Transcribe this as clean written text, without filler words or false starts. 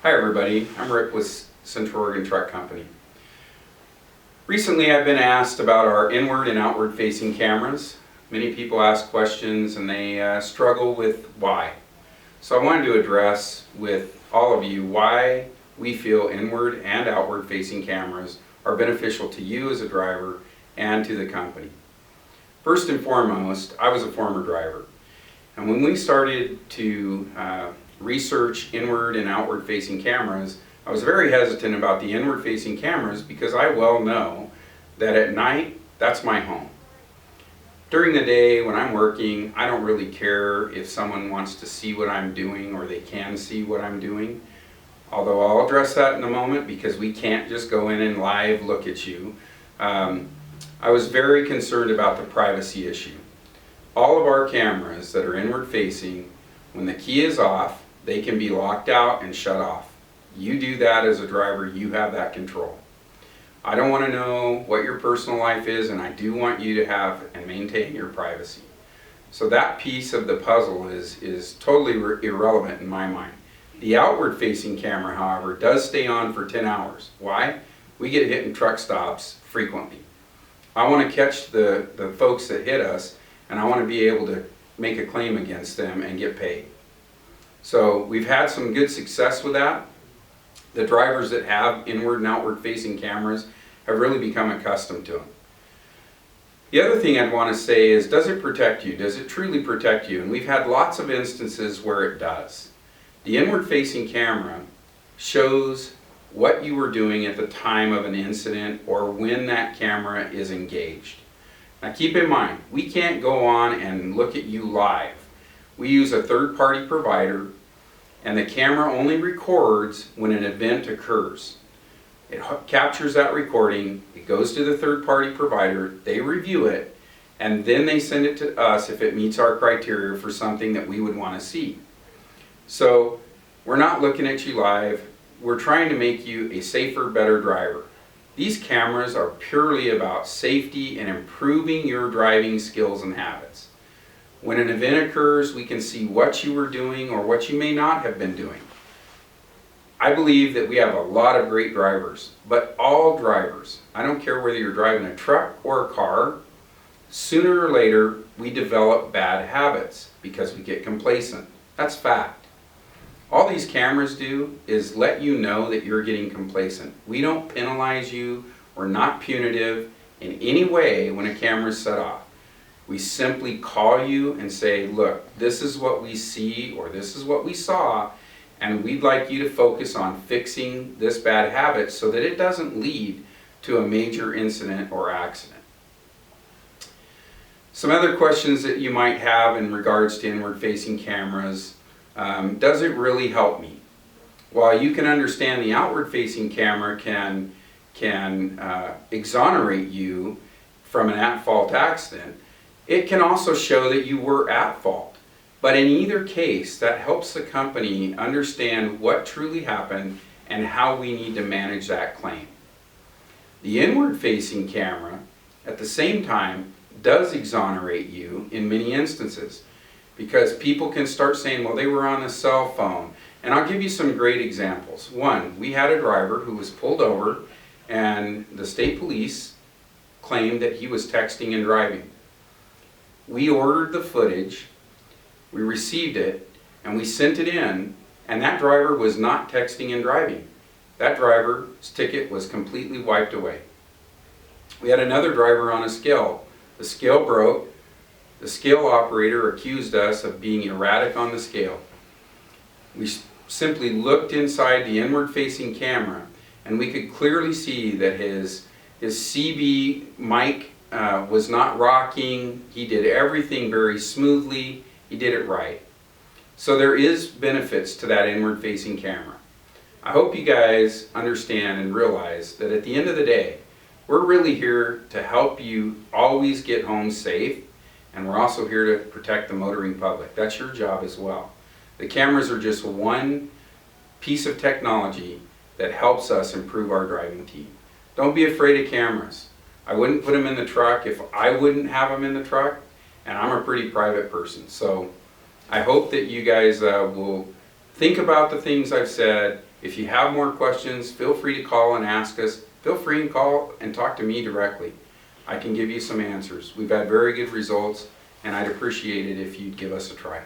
Hi everybody, I'm Rick with Central Oregon Truck Company. Recently I've been asked about our inward and outward facing cameras. Many people ask questions and they struggle with why. So I wanted to address with all of you why we feel inward and outward facing cameras are beneficial to you as a driver and to the company. First and foremost, I was a former driver. And when we started to research inward and outward facing cameras, I was very hesitant about the inward facing cameras because I well know that at night, that's my home. During the day when I'm working, I don't really care if someone wants to see what I'm doing or they can see what I'm doing. Although I'll address that in a moment because we can't just go in and live look at you. I was very concerned about the privacy issue. All of our cameras that are inward facing, when the key is off, they can be locked out and shut off. You do that as a driver, you have that control. I don't want to know what your personal life is, and I do want you to have and maintain your privacy. So that piece of the puzzle is totally irrelevant in my mind. The outward facing camera, however, does stay on for 10 hours. Why? We get hit in truck stops frequently. I want to catch the folks that hit us, and I want to be able to make a claim against them and get paid. So we've had some good success with that. The drivers that have inward and outward facing cameras have really become accustomed to them. The other thing I'd want to say is, does it protect you? Does it truly protect you? And we've had lots of instances where it does. The inward facing camera shows what you were doing at the time of an incident or when that camera is engaged. Now keep in mind, we can't go on and look at you live. We use a third-party provider, and the camera only records when an event occurs. It captures that recording, it goes to the third-party provider, they review it, and then they send it to us if it meets our criteria for something that we would want to see. So we're not looking at you live, we're trying to make you a safer, better driver. These cameras are purely about safety and improving your driving skills and habits. When an event occurs, we can see what you were doing or what you may not have been doing. I believe that we have a lot of great drivers, but all drivers, I don't care whether you're driving a truck or a car, sooner or later we develop bad habits because we get complacent. That's fact. All these cameras do is let you know that you're getting complacent. We don't penalize you. We're not punitive in any way when a camera is set off. We simply call you and say, look, this is what we see or this is what we saw, and we'd like you to focus on fixing this bad habit so that it doesn't lead to a major incident or accident. Some other questions that you might have in regards to inward facing cameras. Does it really help me? While you can understand the outward facing camera can exonerate you from an at-fault accident, it can also show that you were at fault. But in either case, that helps the company understand what truly happened and how we need to manage that claim. The inward facing camera, at the same time, does exonerate you in many instances, because people can start saying, well, they were on a cell phone. And I'll give you some great examples. One, we had a driver who was pulled over and the state police claimed that he was texting and driving. We ordered the footage, we received it, and we sent it in, and that driver was not texting and driving. That driver's ticket was completely wiped away. We had another driver on a scale. The scale broke. The scale operator accused us of being erratic on the scale. We simply looked inside the inward-facing camera, and we could clearly see that his CB mic was not rocking. He did everything very smoothly. He did it right. So there is benefits to that inward-facing camera. I hope you guys understand and realize that at the end of the day, we're really here to help you always get home safe, and we're also here to protect the motoring public. That's your job as well. The cameras are just one piece of technology that helps us improve our driving team. Don't be afraid of cameras. I wouldn't put them in the truck if I wouldn't have them in the truck, and I'm a pretty private person. So I hope that you guys will think about the things I've said If you have more questions, feel free to call and ask us. Feel free and call and talk to me directly. I can give you some answers. We've had very good results, and I'd appreciate it if you'd give us a try.